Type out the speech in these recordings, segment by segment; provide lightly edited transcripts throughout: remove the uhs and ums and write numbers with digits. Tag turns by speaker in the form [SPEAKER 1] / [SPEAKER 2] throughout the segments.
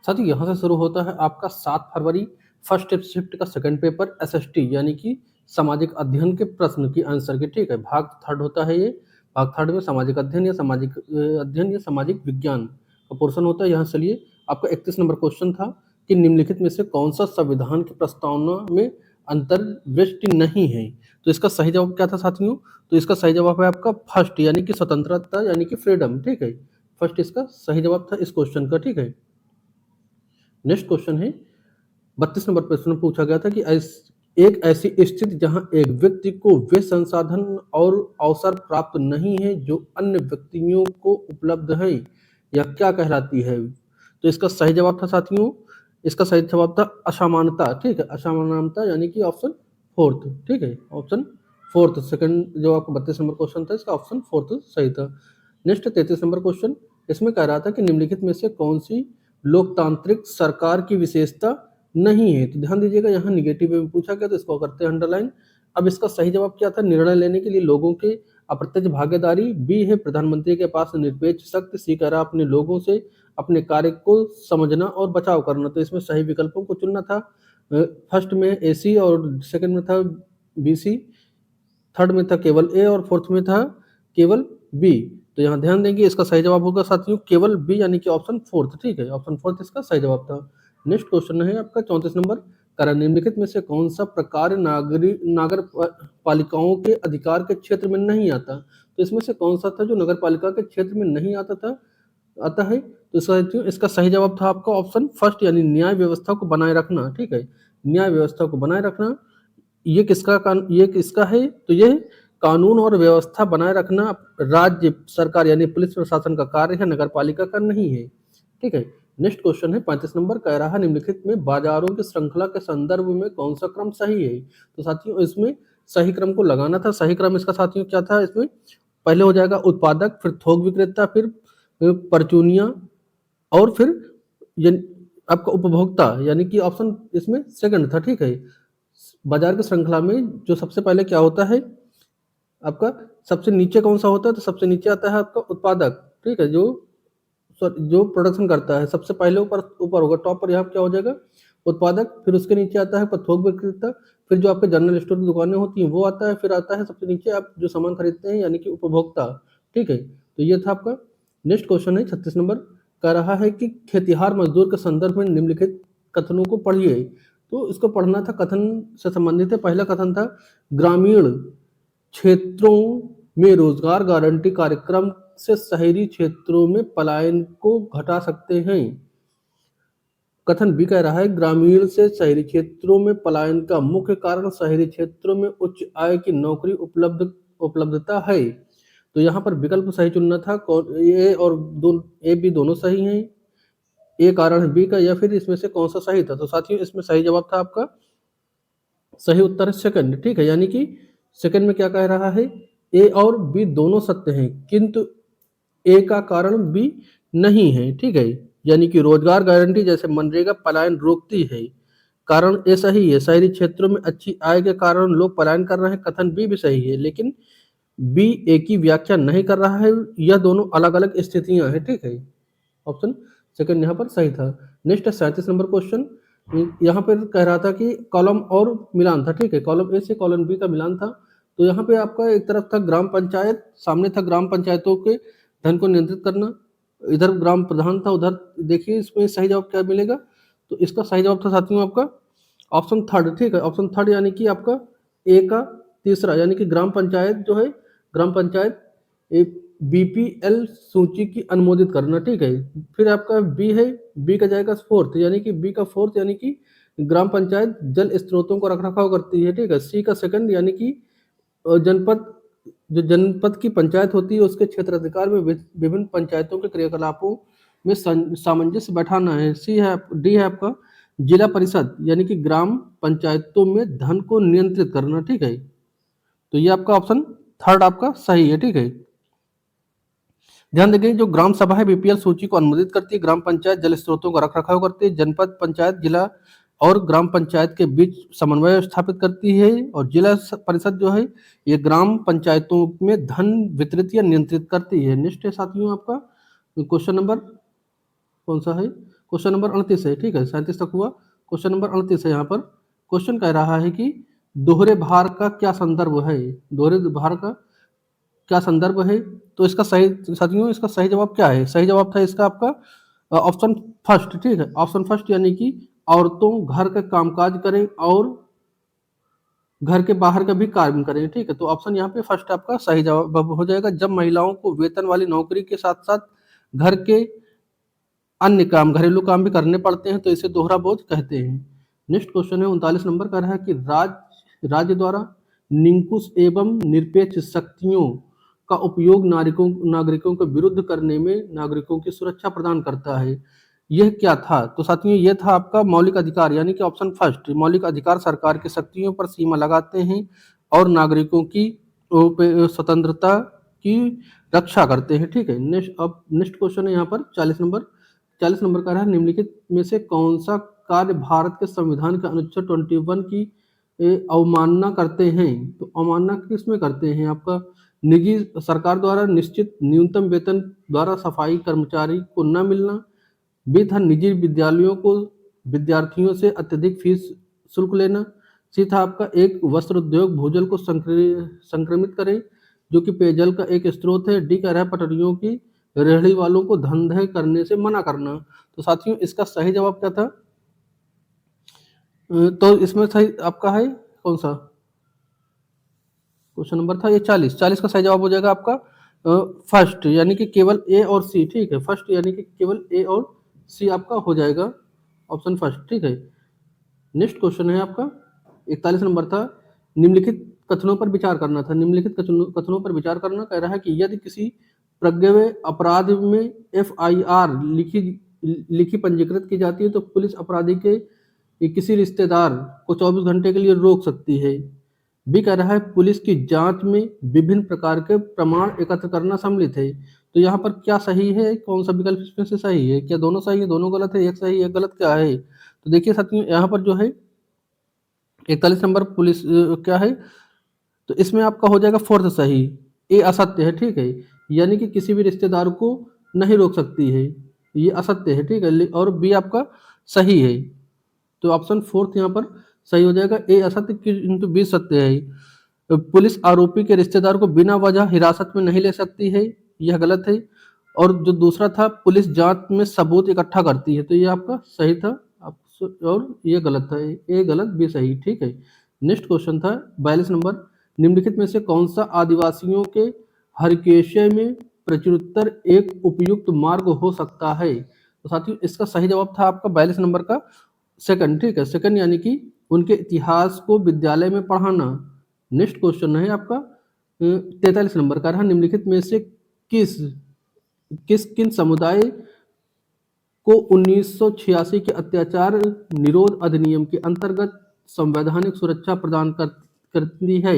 [SPEAKER 1] साथियों यहाँ से शुरू होता है आपका 7 फरवरी फर्स्ट शिफ्ट का सेकंड पेपर एसएसटी यानी कि सामाजिक अध्ययन के प्रश्न की आंसर की। ठीक है, भाग थर्ड होता है ये। भाग थर्ड में सामाजिक अध्ययन या सामाजिक अध्ययन या सामाजिक विज्ञान का पोर्शन होता है। यहाँ चलिए, आपका 31 नंबर क्वेश्चन था कि निम्नलिखित में से कौन सा संविधान की प्रस्तावना में अंतर्दृष्टि नहीं है। तो इसका सही जवाब क्या था साथियों? तो इसका सही जवाब है आपका फर्स्ट यानी कि स्वतंत्रता यानी कि फ्रीडम। ठीक है, फर्स्ट इसका सही जवाब था इस क्वेश्चन का। ठीक है, नेक्स्ट क्वेश्चन है 32 नंबर प्रश्न पूछा गया था कि एक ऐसी स्थिति जहां एक व्यक्ति को वे संसाधन और अवसर प्राप्त नहीं है जो अन्य व्यक्तियों को उपलब्ध है, यह क्या कहलाती है? तो इसका सही जवाब था साथियों, इसका सही जवाब था असमानता। ठीक है, असमानता यानी कि ऑप्शन फोर्थ। ठीक है, ऑप्शन फोर्थ सेकंड जो आपको 32 नंबर क्वेश्चन था, इसका ऑप्शन फोर्थ सही था। नेक्स्ट 33 नंबर क्वेश्चन, इसमें कह रहा था कि निम्नलिखित में से कौन सी लोकतांत्रिक सरकार की विशेषता नहीं है। तो ध्यान दीजिएगा, यहाँ निगेटिव में पूछा गया तो इसको करते हैं अंडरलाइन। अब इसका सही जवाब क्या था? निर्णय लेने के लिए लोगों के अप्रत्यक्ष भागीदारी। बी है प्रधानमंत्री के पास निरपेक्ष शक्ति। सी कह रहा अपने लोगों से अपने कार्य को समझना और बचाव करना। तो इसमें सही विकल्पों को चुनना था। फर्स्ट में ए सी और सेकंड में था बी सी, थर्ड में था केवल ए और फोर्थ में था केवल बी। तो यहाँ ध्यान देंगे, इसका सही जवाब होगा साथियों केवल बी यानी कि ऑप्शन फोर्थ। ठीक है, ऑप्शन फोर्थ इसका सही जवाब था। नेक्स्ट क्वेश्चन है आपका 34 नंबर, कारण निम्नलिखित में से कौन सा प्रकार नागर पालिकाओं के अधिकार के क्षेत्र में नहीं आता? तो इसमें से कौन सा था जो नगर पालिका के क्षेत्र में नहीं आता है? तो इसका सही जवाब था आपका ऑप्शन फर्स्ट यानी न्याय व्यवस्था को बनाए रखना। ठीक है, न्याय व्यवस्था को बनाए रखना। ये किसका है? तो ये कानून और व्यवस्था बनाए रखना राज्य सरकार यानी पुलिस प्रशासन का कार्य है, नगर पालिका का नहीं है। ठीक है, नेक्स्ट क्वेश्चन है 35 नंबर, कह रहा निम्नलिखित में बाजारों की श्रृंखला के संदर्भ में कौन सा क्रम सही है? तो साथियों इसमें सही क्रम को लगाना था। सही क्रम इसका साथियों क्या था? इसमें पहले हो जाएगा उत्पादक, फिर थोक विक्रेता, फिर परचूनिया और फिर आपका उपभोक्ता यानी कि ऑप्शन इसमें सेकंड था। ठीक है, बाजार की श्रृंखला में जो सबसे पहले क्या होता है आपका, सबसे नीचे कौन सा होता है? तो सबसे नीचे आता है आपका उत्पादक। ठीक है, जो प्रोडक्शन करता है सबसे पहले ऊपर होगा, टॉप पर यहाँ क्या हो जाएगा उत्पादक, फिर उसके नीचे आता है थोक विक्रेता, फिर जो आपके जनरल स्टोर की दुकानें होती हैं वो आता है, फिर आता है सबसे नीचे आप जो सामान खरीदते हैं यानी कि उपभोक्ता। ठीक है, तो ये था आपका। नेक्स्ट क्वेश्चन है 36 नंबर, कह रहा है कि खेतिहार मजदूर के संदर्भ में निम्नलिखित कथनों को पढ़िए। तो इसको पढ़ना था, कथन से संबंधित है। पहला कथन था ग्रामीण क्षेत्रों में रोजगार गारंटी कार्यक्रम से शहरी क्षेत्रों में पलायन को घटा सकते हैं। कथन बी कह रहा है ग्रामीण से शहरी क्षेत्रों में पलायन का मुख्य कारण शहरी क्षेत्रों में उच्च आय की नौकरी उपलब्धता है। तो यहाँ पर विकल्प सही चुनना था। ए और ए बी दोनों सही हैं। ए कारण है बी का, या फिर इसमें से कौन सा सही था? तो साथियों इसमें सही जवाब था आपका, सही उत्तर है सेकंड। ठीक है, यानी कि सेकंड में क्या कह रहा है, ए और बी दोनों सत्य हैं किंतु ए का कारण बी नहीं है। ठीक है, यानी कि रोजगार गारंटी जैसे मनरेगा पलायन रोकती है, कारण ए सही है। शहरी क्षेत्रों में अच्छी आय के कारण लोग पलायन कर रहे हैं, कथन बी भी सही है, लेकिन बी ए की व्याख्या नहीं कर रहा है। यह दोनों अलग अलग स्थितियां हैं। ठीक है, ऑप्शन सेकंड यहाँ पर सही था। नेक्स्ट है 37 नंबर क्वेश्चन, यहाँ पर कह रहा था कि कॉलम और मिलान था। ठीक है, कॉलम ए से कॉलम बी का मिलान था। तो यहाँ पे आपका एक तरफ था ग्राम पंचायत, सामने था ग्राम पंचायतों के धन को नियंत्रित करना, इधर ग्राम प्रधान था, उधर देखिए इसमें सही जवाब क्या मिलेगा। तो इसका सही जवाब था साथियों आपका ऑप्शन थर्ड। ठीक है, ऑप्शन थर्ड यानी कि आपका ए का तीसरा, यानी कि ग्राम पंचायत जो है, ग्राम पंचायत बीपीएल सूची की अनुमोदित करना। ठीक है, फिर आपका बी है, बी का जाएगा फोर्थ, यानी कि बी का फोर्थ यानी कि ग्राम पंचायत जल स्रोतों को रख रखाव करती है। ठीक है, सी का सेकंड यानी कि जनपद, जो जनपद की पंचायत होती है उसके क्षेत्राधिकार में विभिन्न पंचायतों के क्रियाकलापों में सामंजस्य बैठाना है। सी है, डी है आपका जिला परिषद यानी कि ग्राम पंचायतों में धन को नियंत्रित करना। ठीक है, तो ये आपका ऑप्शन थर्ड आपका सही है। ठीक है, ध्यान देंगे जो ग्राम सभा है बीपीएल सूची को अनुमोदित करती है, ग्राम पंचायत जल स्रोतों का रख रखाव करती है, जनपद पंचायत जिला और ग्राम पंचायत के बीच समन्वय स्थापित करती है, और जिला परिषद जो है ये ग्राम पंचायतों में धन वितरित या नियंत्रित करती है। नेक्स्ट है साथियों आपका क्वेश्चन नंबर कौन सा है? क्वेश्चन नंबर 38 है, ठीक है, 37 तक हुआ। क्वेश्चन नंबर 38 है। यहाँ पर क्वेश्चन कह रहा है कि दोहरे भार का क्या संदर्भ है? दोहरे भार का क्या संदर्भ है? तो इसका सही साथियों, इसका सही जवाब क्या है? सही जवाब था इसका आपका ऑप्शन फर्स्ट, ठीक है, ऑप्शन फर्स्ट, यानी कि औरतों घर का कामकाज करें और घर के बाहर का भी काम करें, ठीक है। तो ऑप्शन यहाँ पे फर्स्ट आपका सही जवाब हो जाएगा। जब महिलाओं को वेतन वाली नौकरी के साथ साथ घर के अन्य काम, घरेलू काम भी करने पड़ते हैं, तो इसे दोहरा बोझ कहते हैं। नेक्स्ट क्वेश्चन है 39 नंबर का, है कि राज्य द्वारा निंकुश एवं निरपेक्ष शक्तियों का उपयोग नागरिकों के विरुद्ध करने में नागरिकों की सुरक्षा प्रदान करता है। यह क्या था? तो साथियों यह था आपका मौलिक अधिकार, यानी कि ऑप्शन फर्स्ट, मौलिक अधिकार सरकार की शक्तियों पर सीमा लगाते हैं और नागरिकों की स्वतंत्रता की रक्षा करते हैं, ठीक है। नेक्स्ट क्वेश्चन है यहाँ पर 40 नंबर का है, निम्नलिखित में से कौन सा कार्य भारत के संविधान के अनुच्छेद 21 की अवमानना करते हैं? तो अवमानना किसमें करते हैं? आपका निजी सरकार द्वारा निश्चित न्यूनतम वेतन द्वारा सफाई कर्मचारी को न मिलना, बी था निजी विद्यालयों को विद्यार्थियों से अत्यधिक फीस शुल्क लेना, सी था आपका एक वस्त्र उद्योग भूजल को संक्रमित करे जो कि पेयजल का एक स्रोत है, डी कह रहा है पटरियों की रेहड़ी वालों को धंधे करने से मना करना। तो साथियों इसका सही जवाब क्या था? तो इसमें सही आपका है कौन सा क्वेश्चन नंबर था? ये 40 का सही जवाब हो जाएगा आपका फर्स्ट, यानी कि केवल ए और सी, ठीक है, फर्स्ट यानी कि केवल ए और सी आपका हो जाएगा ऑप्शन फर्स्ट, ठीक है। नेक्स्ट क्वेश्चन है आपका 41 नंबर था, निम्नलिखित कथनों पर विचार करना था। निम्नलिखित कथनों पर विचार करना कह रहा है कि यदि किसी प्रज्ञेय अपराध में एफआईआर लिखी पंजीकृत की जाती है तो पुलिस अपराधी के किसी रिश्तेदार को 24 घंटे के लिए रोक सकती है। बी कह रहा है पुलिस की जांच में विभिन्न प्रकार के प्रमाण एकत्र करना सम्मिलित है। तो यहाँ पर क्या सही है? कौन सा विकल्प इसमें से सही है? क्या दोनों सही है? दोनों गलत है? एक सही एक गलत, क्या है? तो देखिए साथियों यहाँ पर जो है 41 नंबर पुलिस क्या है, तो इसमें आपका हो जाएगा फोर्थ सही, ए असत्य है, ठीक है, यानी कि किसी भी रिश्तेदार को नहीं रोक सकती है, ये असत्य है, ठीक है। और बी आपका सही है, तो ऑप्शन फोर्थ यहाँ पर सही हो जाएगा, ए असत्य किंतु बी सत्य है। पुलिस आरोपी के रिश्तेदार को बिना वजह हिरासत में नहीं ले सकती है, यह गलत है। और जो दूसरा था पुलिस जांच में सबूत इकट्ठा करती है, तो ये आपका सही था, और ये गलत था, ए गलत बी सही, ठीक है। नेक्स्ट क्वेश्चन था 42 नंबर, निम्नलिखित में से कौन सा आदिवासियों के हरकेशे में प्रचुरत्तर एक उपयुक्त मार्ग हो सकता है? तो साथियों इसका सही जवाब था आपका 42 नंबर का सेकंड, ठीक है, सेकंड, यानी कि उनके इतिहास को विद्यालय में पढ़ाना। नेक्स्ट क्वेश्चन है आपका 43 नंबर का, निम्नलिखित में से किन समुदाय को 1986 के अत्याचार निरोध अधिनियम के अंतर्गत संवैधानिक सुरक्षा प्रदान करती है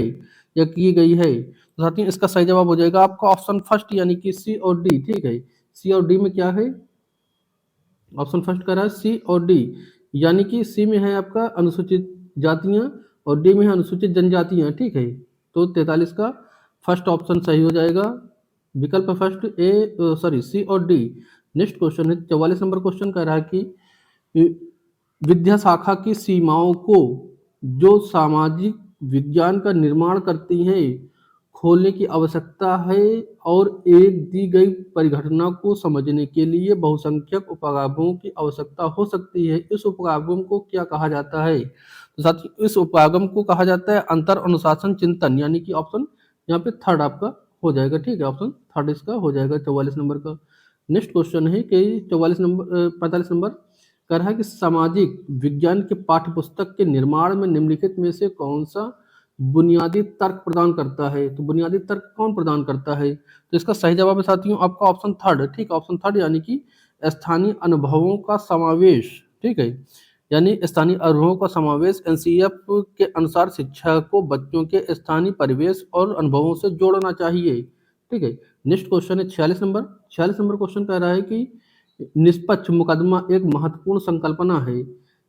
[SPEAKER 1] या की गई है? तो साथियों इसका सही जवाब हो जाएगा आपका ऑप्शन फर्स्ट, यानी कि सी और डी, ठीक है। सी और डी में क्या है? ऑप्शन फर्स्ट कर रहा है सी और डी, यानी कि सी में है आपका अनुसूचित जातियां और डी में है अनुसूचित जनजातियां, ठीक है। तो 43 का फर्स्ट ऑप्शन सही हो जाएगा, विकल्प फर्स्ट सी और डी। नेक्स्ट क्वेश्चन है 44 नंबर क्वेश्चन कह रहा है कि विद्या शाखा की सीमाओं को जो सामाजिक विज्ञान का निर्माण करती हैं खोलने की आवश्यकता है और एक दी गई परिघटना को समझने के लिए बहुसंख्यक उपगमों की आवश्यकता हो सकती है। इस उपगम को क्या कहा जाता है? तो साथियों इस उपगम को कहा जाता है अंतर अनुशासन चिंतन, यानी कि ऑप्शन यहाँ पे थर्ड आपका हो जाएगा, ठीक है, ऑप्शन थर्ड इसका हो जाएगा 44 नंबर का। नेक्स्ट क्वेश्चन है कि 45 नंबर कह रहा है कि सामाजिक विज्ञान के पाठ्य पुस्तक के निर्माण में निम्नलिखित में से कौन सा बुनियादी तर्क प्रदान करता है? तो बुनियादी तर्क कौन प्रदान करता है? तो इसका सही जवाब है साथियों आपका ऑप्शन थर्ड, ठीक है, ऑप्शन थर्ड, यानी कि स्थानीय अनुभवों का समावेश, ठीक है, यानी स्थानीय अनुभवों का समावेश एनसीईएफ के अनुसार शिक्षा को बच्चों के स्थानीय परिवेश और अनुभवों से जोड़ना चाहिए, ठीक है। नेक्स्ट क्वेश्चन है 46 नंबर क्वेश्चन कह रहा है कि निष्पक्ष मुकदमा एक महत्वपूर्ण संकल्पना है।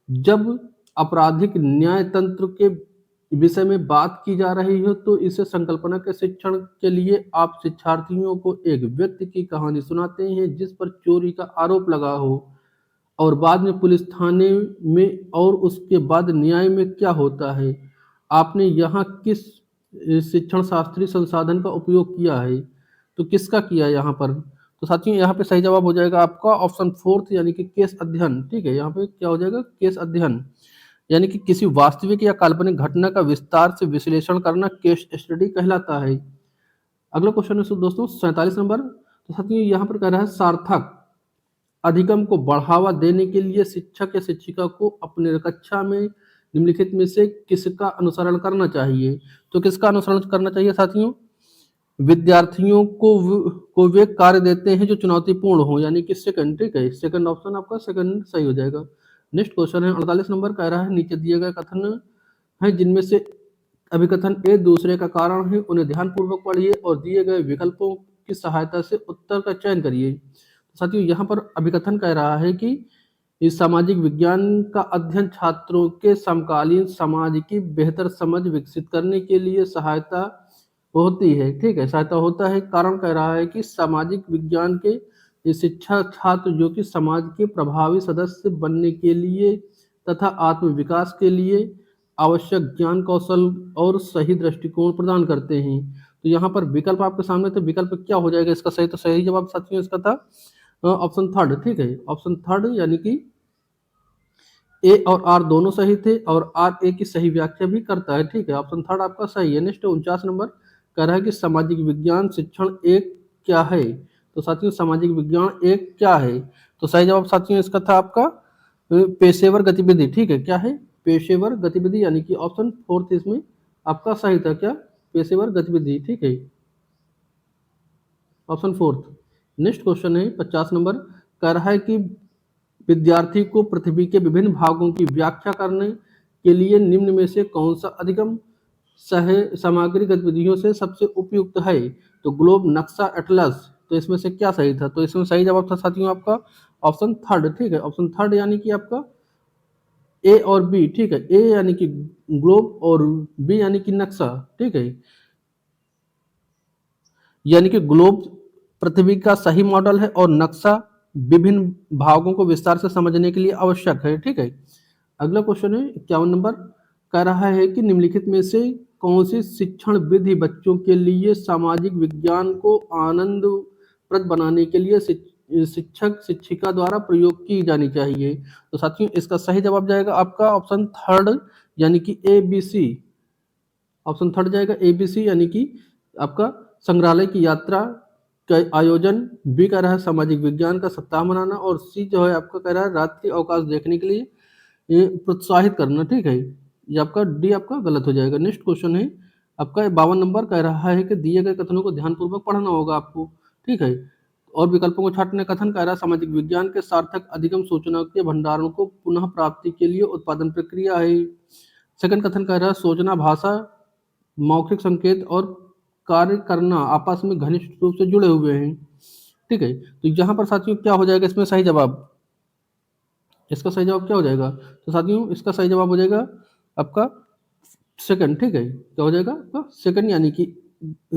[SPEAKER 1] जब आपराधिक न्याय तंत्र के विषय में बात की जा रही हो तो इसे संकल्पना के शिक्षण के लिए आप शिक्षार्थियों को एक व्यक्ति की कहानी सुनाते हैं जिस पर चोरी का आरोप लगा हो। और बाद में पुलिस थाने में और उसके बाद न्याय में क्या होता है? आपने यहाँ किस शिक्षण शास्त्रीय संसाधन का उपयोग किया है? तो किसका किया यहाँ पर? तो साथियों यहाँ पे सही जवाब हो जाएगा आपका ऑप्शन फोर्थ यानी कि केस अध्ययन। ठीक है, यहाँ पे क्या हो जाएगा? केस अध्ययन, यानी कि किसी वास्तविक या काल्पनिक घटना का विस्तार से विश्लेषण करना केस स्टडी कहलाता है। अगला क्वेश्चन है दोस्तों 47 नंबर। तो साथियों यहाँ पर कह रहा है सार्थक अधिगम को बढ़ावा देने के लिए शिक्षक या शिक्षिका को अपने कक्षा में निम्नलिखित में से किसका अनुसरण करना चाहिए? तो किसका अनुसरण करना चाहिए साथियों? विद्यार्थियों को वे कार्य देते हैं जो चुनौतीपूर्ण हो, यानी कि सेकंड। ठीक है, सेकंड ऑप्शन आपका सेकंड सही हो जाएगा। नेक्स्ट क्वेश्चन है 48 नंबर। कह रहा है नीचे दिए गए कथन है जिनमें से अभिकथन ए दूसरे का कारण है, उन्हें ध्यानपूर्वक पढ़िए और दिए गए विकल्पों की सहायता से उत्तर का चयन करिए। साथियों यहाँ पर अभिकथन कह रहा है कि इस सामाजिक विज्ञान का अध्ययन छात्रों के समकालीन समाज की बेहतर समझ विकसित करने के लिए सहायता होती है। ठीक है, सहायता होता है। कारण कह रहा है कि सामाजिक विज्ञान के ये शिक्षा छात्र जो कि समाज के प्रभावी सदस्य बनने के लिए तथा आत्म विकास के लिए आवश्यक ज्ञान कौशल और सही दृष्टिकोण प्रदान करते हैं। तो यहाँ पर विकल्प आपके सामने, तो विकल्प क्या हो जाएगा इसका सही? तो सही जवाब साथियों इसका था ऑप्शन थर्ड। ठीक है, ऑप्शन थर्ड यानी कि ए और आर दोनों सही थे और आर ए की सही व्याख्या भी करता है। ठीक है, ऑप्शन थर्ड आपका सही है। नेक्स्ट 49 नंबर कह रहा है कि सामाजिक विज्ञान शिक्षण एक क्या है? तो साथियों सामाजिक विज्ञान एक क्या है? तो सही जवाब साथियों इसका था आपका पेशेवर गतिविधि। ठीक है, क्या है? पेशेवर गतिविधि, यानी कि ऑप्शन फोर्थ इसमें आपका सही था। क्या? पेशेवर गतिविधि। ठीक है, ऑप्शन फोर्थ। नेक्स्ट क्वेश्चन है 50 नंबर। कह रहा है कि विद्यार्थी को पृथ्वी के विभिन्न भागों की व्याख्या करने के लिए निम्न में से कौन सा अधिगम सामग्री गतिविधियों से सबसे उपयुक्त है? तो ग्लोब, नक्शा, एटलस। तो इसमें से क्या सही था? तो इसमें सही जवाब था साथियों आपका ऑप्शन थर्ड। ठीक है, ऑप्शन थर्ड यानी कि आपका ए और बी। ठीक है, ए यानी कि ग्लोब और बी यानी कि नक्शा। ठीक है, यानी कि ग्लोब पृथ्वी का सही मॉडल है और नक्शा विभिन्न भागों को विस्तार से समझने के लिए आवश्यक है। ठीक है, अगला क्वेश्चन है 51 नंबर। कह रहा है कि निम्नलिखित में से कौन सी शिक्षण विधि बच्चों के लिए सामाजिक विज्ञान को आनंदप्रद बनाने के लिए शिक्षक शिक्षिका द्वारा प्रयोग की जानी चाहिए? तो साथियों इसका सही जवाब जाएगा आपका ऑप्शन थर्ड यानी कि A B C. Option third जाएगा ए बी सी, यानी कि आपका संग्रहालय की यात्रा का आयोजन। बी कह रहा है सामाजिक विज्ञान का सप्ताह मनाना और सी जो है आपका कह रहा है रात्रि अवकाश देखने के लिए ये प्रोत्साहित करना। ठीक है, ये आपका डी आपका गलत हो जाएगा। नेक्स्ट क्वेश्चन है आपका 52 नंबर। कह रहा है कि दिए गए कथनों को ध्यानपूर्वक पढ़ना होगा आपको। ठीक है, और विकल्पों को छांटने। कथन कह रहा है सामाजिक विज्ञान के सार्थक अधिगम सूचना के भंडारण को पुनः प्राप्ति के लिए उत्पादन प्रक्रिया है। सेकंड कथन कह रहा है सोचना, भाषा, मौखिक संकेत और कार्य करना आपस में घनिष्ठ रूप से जुड़े हुए हैं। ठीक है, तो यहाँ पर साथियों क्या हो जाएगा इसमें सही जवाब? इसका सही जवाब क्या हो जाएगा? तो साथियों इसका सही जवाब हो जाएगा आपका सेकंड। ठीक है, क्या हो जाएगा आपका सेकंड, यानी कि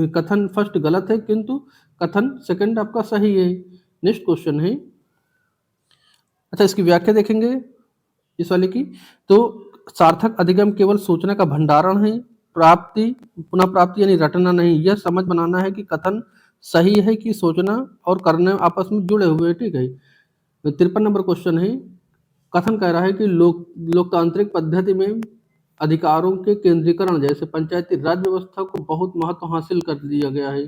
[SPEAKER 1] कथन फर्स्ट गलत है किंतु कथन सेकंड आपका सही है। नेक्स्ट क्वेश्चन है, अच्छा इसकी व्याख्या देखेंगे इस वाले की। तो सार्थक अधिगम केवल सूचना का भंडारण है, प्राप्ति पुनः प्राप्ति यानी रटना नहीं। यह समझ बनाना है कि कथन सही है कि सोचना और करने आपस में जुड़े हुए। ठीक है, 53 नंबर क्वेश्चन है। कथन कह रहा है कि लोकतांत्रिक पद्धति में अधिकारों के केंद्रीकरण जैसे पंचायती राज व्यवस्था को बहुत महत्व हासिल कर दिया गया है।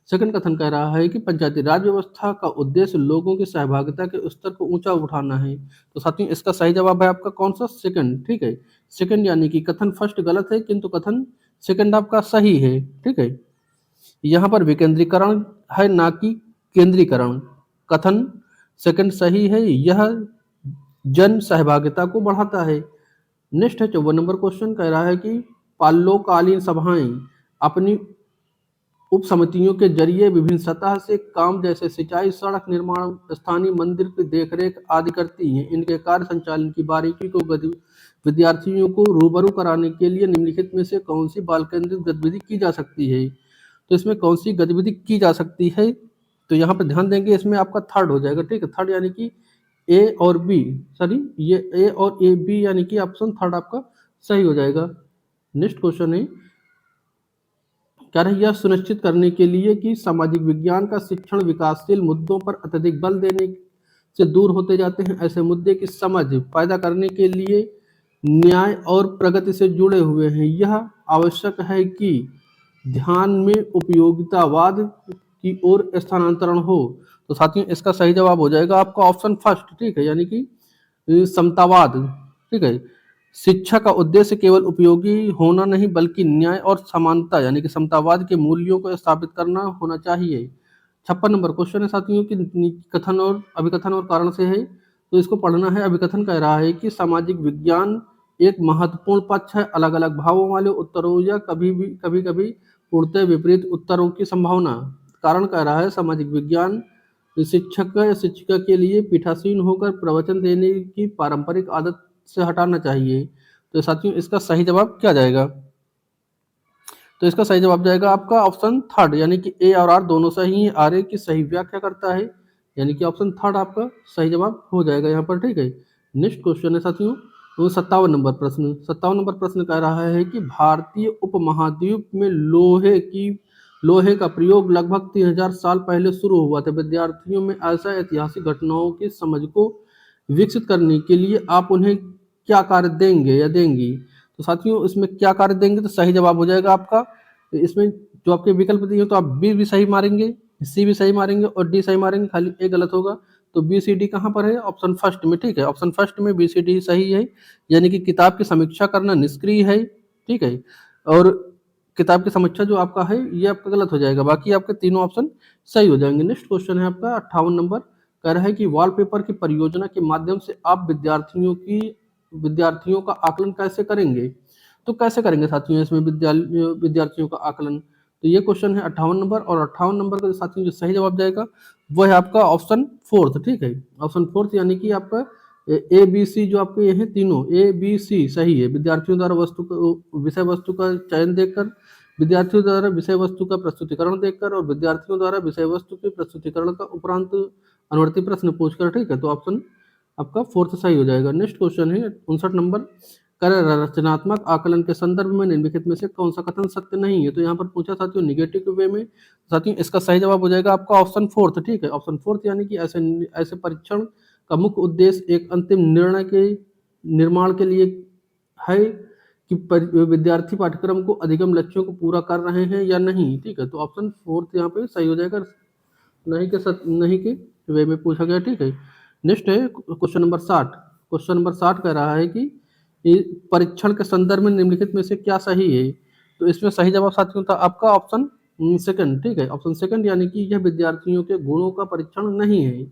[SPEAKER 1] सेकंड कथन कह रहा है कि पंचायती राज व्यवस्था का उद्देश्य लोगों की सहभागिता के स्तर को ऊंचा उठाना है। तो साथियों इसका सही जवाब है आपका कौन सा? सेकंड। ठीक है, सेकंड यानी कि कथन फर्स्ट गलत है किंतु कथन सेकंड आपका सही है। ठीक है, यहाँ पर विकेंद्रीकरण है ना कि केंद्रीकरण। कथन सेकंड सही है, यह जन सहभागिता को बढ़ाता है। नेक्स्ट है 54 नंबर क्वेश्चन। कह रहा है कि पाल्योकालीन सभाएं अपनी उप समितियों के जरिए विभिन्न सतह से काम जैसे सिंचाई, सड़क निर्माण, स्थानीय मंदिर की देखरेख आदि करती हैं। इनके कार्य संचालन की बारीकी को विद्यार्थियों को रूबरू कराने के लिए निम्नलिखित में से कौन सी बाल केंद्रित गतिविधि की जा सकती है? तो इसमें कौन सी गतिविधि की जा सकती है? तो यहाँ पर ध्यान देंगे इसमें आपका थर्ड हो जाएगा। ठीक है, थर्ड यानी कि ए और बी, सॉरी ये ए और ए बी यानी कि ऑप्शन थर्ड आपका सही हो जाएगा। नेक्स्ट क्वेश्चन है, कह रहे यह सुनिश्चित करने के लिए कि सामाजिक विज्ञान का शिक्षण विकासशील मुद्दों पर अत्यधिक बल देने से दूर होते जाते हैं, ऐसे मुद्दे की समझ पैदा करने के लिए न्याय और प्रगति से जुड़े हुए हैं। यह आवश्यक है कि ध्यान में उपयोगितावाद की ओर स्थानांतरण हो। तो साथियों इसका सही जवाब हो जाएगा आपका ऑप्शन फर्स्ट, ठीक है, यानी कि समतावाद, ठीक है। शिक्षा का उद्देश्य केवल उपयोगी होना नहीं बल्कि न्याय और समानता यानी कि समतावाद के मूल्यों को स्थापित करना होना चाहिए। 56 नंबर क्वेश्चन है साथियों कि कथन और अभिकथन और कारण से है, तो इसको पढ़ना है। अभिकथन कह रहा है कि सामाजिक विज्ञान एक महत्वपूर्ण पक्ष है, अलग अलग भावों वाले उत्तरों या कभी कभी पूर्णतः विपरीत उत्तरों की संभावना। कारण कह रहा है सामाजिक विज्ञान शिक्षक या शिक्षिका के लिए पीठासीन होकर प्रवचन देने की पारंपरिक आदत से हटाना चाहिए। तो साथियों इसका सही जवाब क्या जाएगा? तो इसका सही जवाब जाएगा आपका ऑप्शन थर्ड, यानी कि ए और आर दोनों सही है। आर ए की सही व्याख्या करता है, यानी कि ऑप्शन थर्ड आपका सही जवाब हो जाएगा यहाँ पर, ठीक है। नेक्स्ट क्वेश्चन है साथियों, तो 57 नंबर प्रश्न। 57 नंबर प्रश्न कह रहा है कि भारतीय उपमहाद्वीप में लोहे का प्रयोग लगभग 3000 साल पहले शुरू हुआ था। विद्यार्थियों में ऐसा ऐतिहासिक घटनाओं की समझ को विकसित करने के लिए आप उन्हें क्या कार्य देंगे या देंगी? तो साथियों इसमें क्या कार्य देंगे, तो सही जवाब हो जाएगा आपका इसमें जो आपके विकल्प दिए तो आप बी भी सही मारेंगे, सी भी सही मारेंगे और डी सही मारेंगे, खाली ए गलत होगा। तो बी सी डी कहाँ पर है? ऑप्शन फर्स्ट में, ठीक है। ऑप्शन फर्स्ट में बी सी डी सही है, यानी कि किताब की समीक्षा करना निष्क्रिय है, ठीक है। और किताब की समीक्षा जो आपका है ये आपका गलत हो जाएगा, बाकी आपके तीनों ऑप्शन सही हो जाएंगे। नेक्स्ट क्वेश्चन है आपका 58 नंबर, कह रहा है कि वॉलपेपर की परियोजना के माध्यम से आप विद्यार्थियों का आकलन कैसे करेंगे? तो कैसे करेंगे साथियों इसमें विद्यार्थियों का आकलन? तो ये क्वेश्चन है 58 नंबर, और 58 नंबर का साथियों जो सही जवाब जाएगा वो है आपका ऑप्शन फोर्थ, ठीक है। ऑप्शन फोर्थ यानी कि आपका ए बी सी जो आपके ये हैं तीनों ए बी सी सही है। विद्यार्थियों द्वारा विषय वस्तु का चयन देखकर, विद्यार्थियों द्वारा विषय वस्तु का प्रस्तुतिकरण देखकर और विद्यार्थियों द्वारा विषय वस्तु के प्रस्तुतिकरण का उपरांत अनुवर्ती प्रश्न पूछकर, ठीक है। तो ऑप्शन आपका फोर्थ सही हो जाएगा। नेक्स्ट क्वेश्चन है 59 नंबर, कर रचनात्मक आकलन के संदर्भ में निम्नलिखित में से कौन सा कथन सत्य नहीं है? तो यहाँ पर पूछा साथियों निगेटिव वे में, साथियों इसका सही जवाब हो जाएगा आपका ऑप्शन फोर्थ, ठीक है। ऑप्शन फोर्थ यानी कि ऐसे ऐसे परीक्षण का मुख्य उद्देश्य एक अंतिम निर्णय के निर्माण के लिए है कि विद्यार्थी पाठ्यक्रम को अधिगम लक्ष्यों को पूरा कर रहे हैं या नहीं, ठीक है। तो ऑप्शन फोर्थ यहाँ पे सही हो जाएगा, नहीं के वे में पूछा गया, ठीक है। नेक्स्ट है क्वेश्चन नंबर 60। क्वेश्चन नंबर 60 कह रहा है कि परीक्षण के संदर्भ में निम्नलिखित में से क्या सही है? तो इसमें सही जवाब साथियों था आपका ऑप्शन सेकंड, ठीक है। ऑप्शन सेकंड यानी कि यह विद्यार्थियों के गुणों का परीक्षण नहीं है,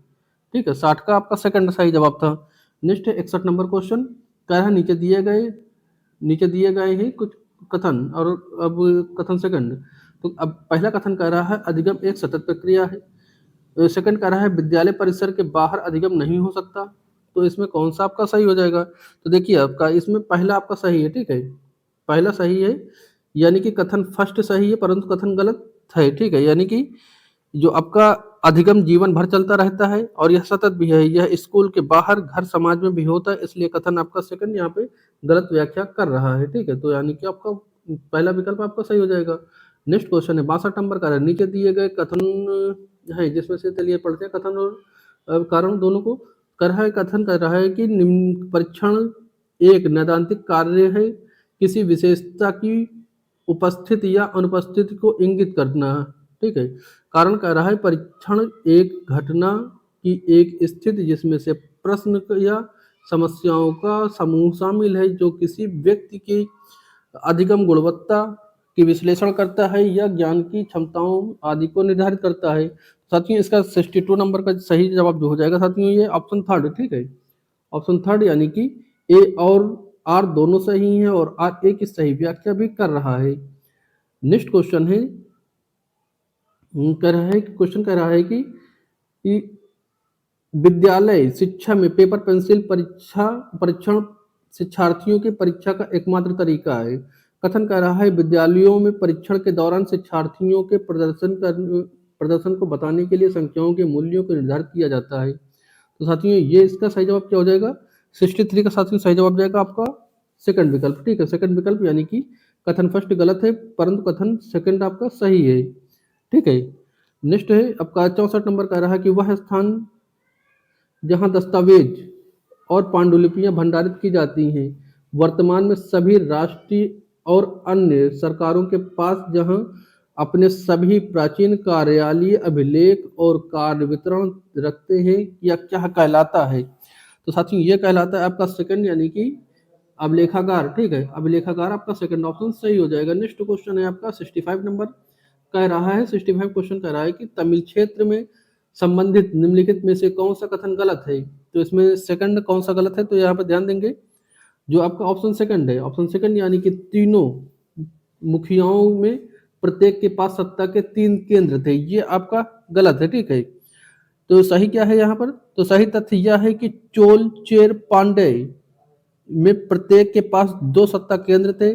[SPEAKER 1] ठीक है। 60 का आपका सेकंड सही जवाब था। नेक्स्ट है 61 नंबर क्वेश्चन, कह रहा है नीचे दिए गए हैं कुछ कथन, और अब कथन सेकंड। तो अब पहला कथन कह रहा है अधिगम एक सतत प्रक्रिया है। सेकंड कह रहा है विद्यालय परिसर के बाहर अधिगम नहीं हो सकता। तो इसमें कौन सा आपका सही हो जाएगा? तो देखिए आपका इसमें पहला आपका सही है, ठीक है। पहला सही है, यानी कि कथन फर्स्ट सही है परंतु कथन गलत है, ठीक है। यानी कि जो आपका अधिगम जीवन भर चलता रहता है और यह सतत भी है, यह स्कूल के बाहर घर समाज में भी होता है, इसलिए कथन आपका सेकंड यहाँ पे गलत व्याख्या कर रहा है, ठीक है। तो यानी कि आपका पहला विकल्प आपका सही हो जाएगा। नेक्स्ट क्वेश्चन है 62 नंबर का, नीचे दिए गए कथन है जिसमें से चलिए पढ़ते हैं कथन और कारण दोनों को। कथन कर रहा है कि निम्न परीक्षण एक नैदांतिक कार्य है, किसी विशेषता की उपस्थिति या अनुपस्थिति को इंगित करना, ठीक है। कारण कह रहा है परीक्षण एक घटना की एक स्थिति जिसमें से प्रश्न या समस्याओं का समूह शामिल है जो किसी व्यक्ति की अधिगम गुणवत्ता की विश्लेषण करता है या ज्ञान की क्षमताओं आदि को निर्धारित करता है। साथियों इसका 62 नंबर का सही जवाब जो हो जाएगा साथियों ये ऑप्शन थर्ड, ठीक है। ऑप्शन थर्ड यानी कि ए और आर दोनों सही हैं और आर ए की सही व्याख्या भी कर रहा है। नेक्स्ट क्वेश्चन है क्वेश्चन कह रहा है कि विद्यालय शिक्षा में पेपर पेंसिल परीक्षण शिक्षार्थियों की परीक्षा का एकमात्र तरीका है। कथन कह रहा है विद्यालयों में परीक्षण के दौरान शिक्षार्थियों के प्रदर्शन को बताने के लिए संख्याओं के मूल्यों को निर्धारित किया जाता है। तो साथियों ये इसका सही जवाब क्या हो जाएगा, 63 का साथियों सही जवाब जाएगा आपका सेकंड विकल्प, ठीक है। सेकंड विकल्प यानी कि कथन फर्स्ट गलत है परंतु कथन सेकंड आपका सही है, ठीक है। नेक्स्ट है आपका 64 नंबर कह रहा है कि वह स्थान जहां दस्तावेज और पांडुलिपियां भंडारित की जाती हैं, वर्तमान में सभी राष्ट्रीय और अन्य सरकारों के पास जहां अपने सभी प्राचीन कार्यालय अभिलेख और कार्य वितरण रखते हैं, या क्या कहलाता है। तो साथियों ये कहलाता है आपका सेकंड यानी कि अभिलेखागार, ठीक है। अभिलेखागार आपका सेकंड ऑप्शन सही हो जाएगा। नेक्स्ट क्वेश्चन है आपका 65 नंबर कह रहा है, 65 क्वेश्चन कह रहा है कि तमिल क्षेत्र में संबंधित निम्नलिखित में से कौन सा कथन गलत है। तो इसमें सेकंड कौन सा गलत है, तो यहाँ पर ध्यान देंगे जो आपका ऑप्शन सेकंड है, ऑप्शन सेकंड यानी कि तीनों मुखियाओं में प्रत्येक के पास सत्ता के 3 केंद्र थे, ये आपका गलत है, ठीक है। तो सही क्या है यहाँ पर, तो सही तथ्य यह है कि चोल चेर पांडे में प्रत्येक के पास 2 सत्ता केंद्र थे,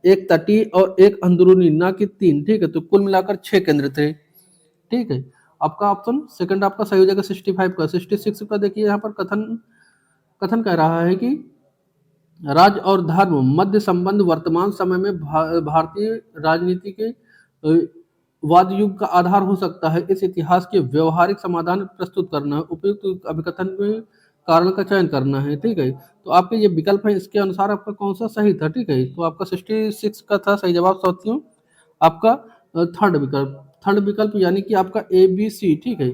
[SPEAKER 1] एक तटीय और एक अंदरूनी, ना कि 3, ठीक है। तो कुल मिलाकर 6 केंद्र थे, ठीक है। आपका ऑप्शन सेकंड आपका सही हो जाएगा 65 का। 66 का देखिए यहाँ पर कथन कथन कह रहा है कि राज्य और धर्म मध्य संबंध वर्तमान समय में भारतीय राजनीति के वाद युग का आधार हो सकता है। इस इतिहास के व्यवहारिक समाधान प्रस्तुत करना, उपयुक्त अभिकथन में कारण का चयन करना है, ठीक है। तो आपके ये विकल्प है, इसके अनुसार आपका कौन सा सही था, ठीक है। तो आपका 66 का था सही जवाब साथियों आपका थर्ड विकल्प। थर्ड विकल्प यानी कि आपका ए बी सी, ठीक है।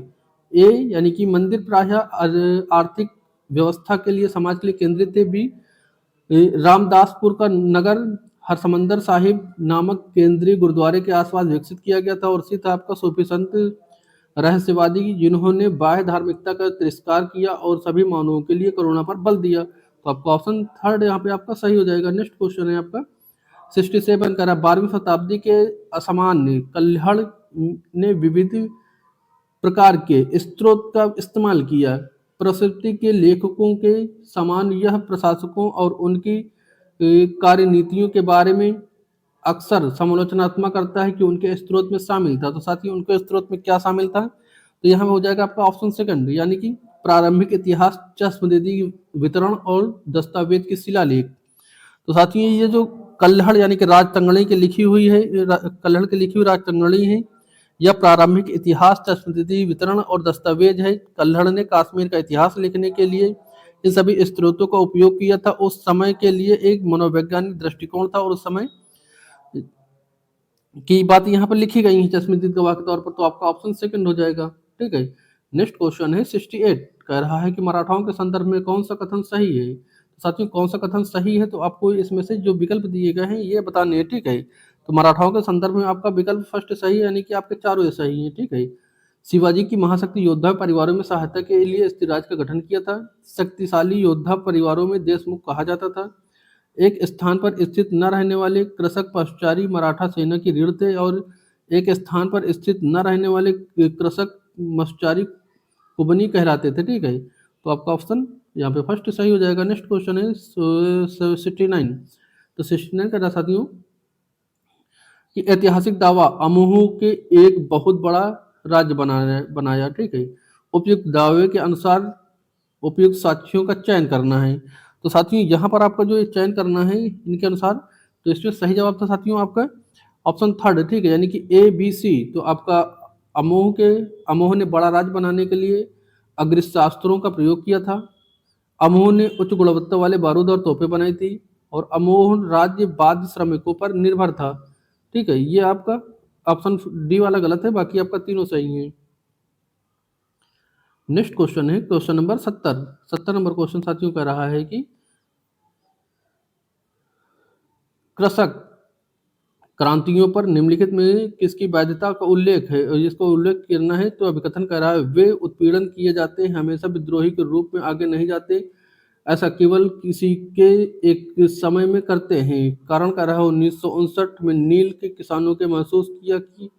[SPEAKER 1] ए यानी कि मंदिर प्रायः आर्थिक व्यवस्था के लिए समाज के लिए केंद्रित थे। बी रामदासपुर का नगर हरसमंदर साहिब नामक केंद्रीय गुरुद्वारे के आसपास विकसित किया गया था। और सी था आपका सूफी संत रहस्यवादी जिन्होंने बाह्य धार्मिकता का तिरस्कार किया और सभी मानवों के लिए करुणा पर बल दिया। तो आपका ऑप्शन थर्ड यहाँ पे आपका सही हो जाएगा। नेक्स्ट क्वेश्चन है आपका 67 कह रहा है 12वीं शताब्दी के असामान्य कल्हड़ ने विविध प्रकार के स्रोत का इस्तेमाल किया। प्रकृति के लेखकों के समान यह प्रशासकों और उनकी कार्यनीतियों के बारे में अक्सर समालोचनात्मक करता है कि उनके स्रोत में शामिल था। तो साथ ही उनके स्रोत में क्या शामिल था, तो यहाँ हो जाएगा आपका ऑप्शन सेकंड यानी कि प्रारंभिक इतिहास, चश्मदीदी वितरण और दस्तावेज की शिलालेख। तो साथियों ये जो कल्हड़ यानी कि राजतंगड़ी की लिखी हुई है, कल्हड़ की लिखी हुई राजतंगड़ी है, यह प्रारंभिक इतिहास, चश्मदीदी वितरण और दस्तावेज है। कल्हड़ ने कश्मीर का इतिहास लिखने के लिए इन सभी स्रोतों का उपयोग किया था। उस समय के लिए एक मनोवैज्ञानिक दृष्टिकोण था और उस समय की बात यहाँ पर लिखी गई है चश्मदीद गवाह के तौर पर। तो आपका ऑप्शन सेकंड हो जाएगा, ठीक है। नेक्स्ट क्वेश्चन है 68 कह रहा है कि मराठाओं के संदर्भ में कौन सा कथन सही है। तो साथियों कौन सा कथन सही है, तो आपको इसमें से जो विकल्प दिए गए हैं ये बताने हैं, ठीक है। तो मराठाओं के संदर्भ में आपका विकल्प फर्स्ट सही है यानी कि आपके चारों सही है, ठीक है। शिवाजी की महाशक्ति योद्धा परिवारों में सहायता के लिए स्थिर राज्य का गठन किया था। शक्तिशाली योद्धा परिवारों में देशमुख कहा जाता था। एक स्थान पर स्थित न रहने वाले कृषक पशुचारी मराठा सेना की रीढ़ थे और एक स्थान पर स्थित न रहने वाले कृषक मशुचारी कुबनी कहलाते थे, ठीक है। तो आपका ऑप्शन यहाँ पे फर्स्ट सही हो जाएगा। नेक्स्ट क्वेश्चन है 69। तो 69 का साथियों कि ऐतिहासिक दावा अमोह के एक बहुत बड़ा राज्य बनाया, ठीक है। उपयुक्त दावे के अनुसार उपयुक्त साक्ष्यों का चयन करना है। तो साथियों यहाँ पर आपका जो चयन करना है इनके अनुसार, तो इसमें सही जवाब था साथियों आपका ऑप्शन थर्ड, ठीक है, यानी कि ए बी सी। तो आपका अमोह ने बड़ा राज्य बनाने के लिए अग्निशास्त्रों का प्रयोग किया था। अमोह ने उच्च गुणवत्ता वाले बारूद और तोपें बनाई थी और अमोह राज्य बाध्य श्रमिकों पर निर्भर था, ठीक है। ये आपका ऑप्शन डी वाला गलत है, बाकी आपका तीनों सही है। नेक्स्ट क्वेश्चन है क्वेश्चन नंबर 70 नंबर क्वेश्चन साथियों कह रहा है कि कृषक क्रांतियों पर निम्नलिखित में किसकी वैधता का उल्लेख है, और इसको उल्लेख करना है। तो अभिकथन कह रहा है वे उत्पीड़न किए जाते हैं, हमेशा विद्रोही के रूप में आगे नहीं जाते, ऐसा केवल किसी के एक समय में करते हैं। कारण कह रहा है 1959 में नील के किसानों के महसूस किया कि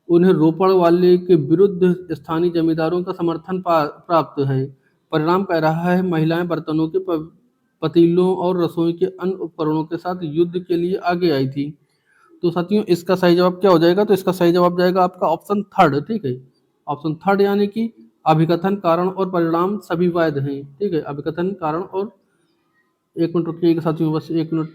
[SPEAKER 1] उन्हें रोपड़ वाले के विरुद्ध स्थानीय जमींदारों का समर्थन प्राप्त है। परिणाम कह रहा है महिलाएं बर्तनों के पतीलों और रसोई के अन्य उपकरणों के साथ युद्ध के लिए आगे आई थी। तो साथियों इसका सही जवाब क्या हो जाएगा, तो इसका सही जवाब जाएगा आपका ऑप्शन थर्ड, ठीक है। ऑप्शन थर्ड यानी कि अभिकथन, कारण और परिणाम सभी वैध हैं, ठीक है। अभिकथन, कारण और, एक मिनट रुकिए साथियों, बस एक मिनट।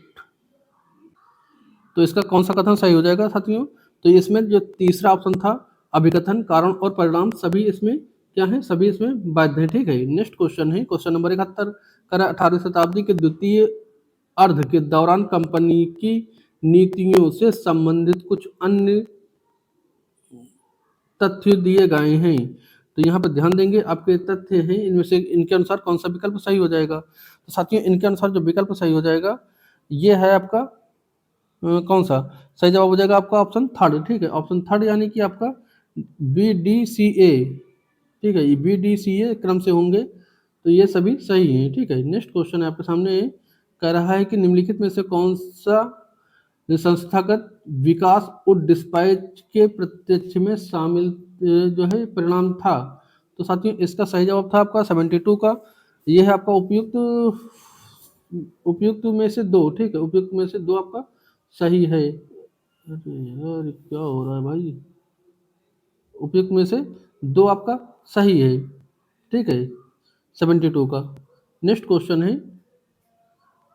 [SPEAKER 1] तो इसका कौन सा कथन सही हो जाएगा साथियों? तो इसमें जो तीसरा ऑप्शन था, अभिकथन, कारण और परिणाम सभी इसमें क्या है, सभी इसमें वैध है, ठीक है। नेक्स्ट क्वेश्चन है क्वेश्चन नंबर 71, कर 18वीं शताब्दी के द्वितीय अर्ध के दौरान कंपनी की नीतियों से संबंधित कुछ अन्य तथ्य दिए गए हैं। तो यहाँ पर ध्यान देंगे, आपके तथ्य हैं, इनमें से इनके अनुसार कौन सा विकल्प सही हो जाएगा? तो साथियों इनके अनुसार जो विकल्प सही हो जाएगा ये है आपका कौन सा? सही जवाब हो जाएगा आपका ऑप्शन थर्ड, ठीक है। ऑप्शन थर्ड यानी कि आपका BDCA, ठीक है। ये BDCA क्रम से होंगे, तो ये सभी सही हैं, ठीक है। नेक्स्ट क्वेश्चन है आपके सामने, कह रहा है कि निम्नलिखित में से कौन सा संस्थागत विकास उड डिस्पैच के प्रत्यक्ष में शामिल जो है परिणाम था? तो साथियों इसका सही जवाब था आपका 72 का। ये है आपका उपयुक्त में से दो, ठीक है। उपयुक्त में से दो आपका सही है। अरे यार क्या हो रहा है भाई? उपयुक्त में से दो आपका सही है, ठीक है, 72 का। नेक्स्ट क्वेश्चन है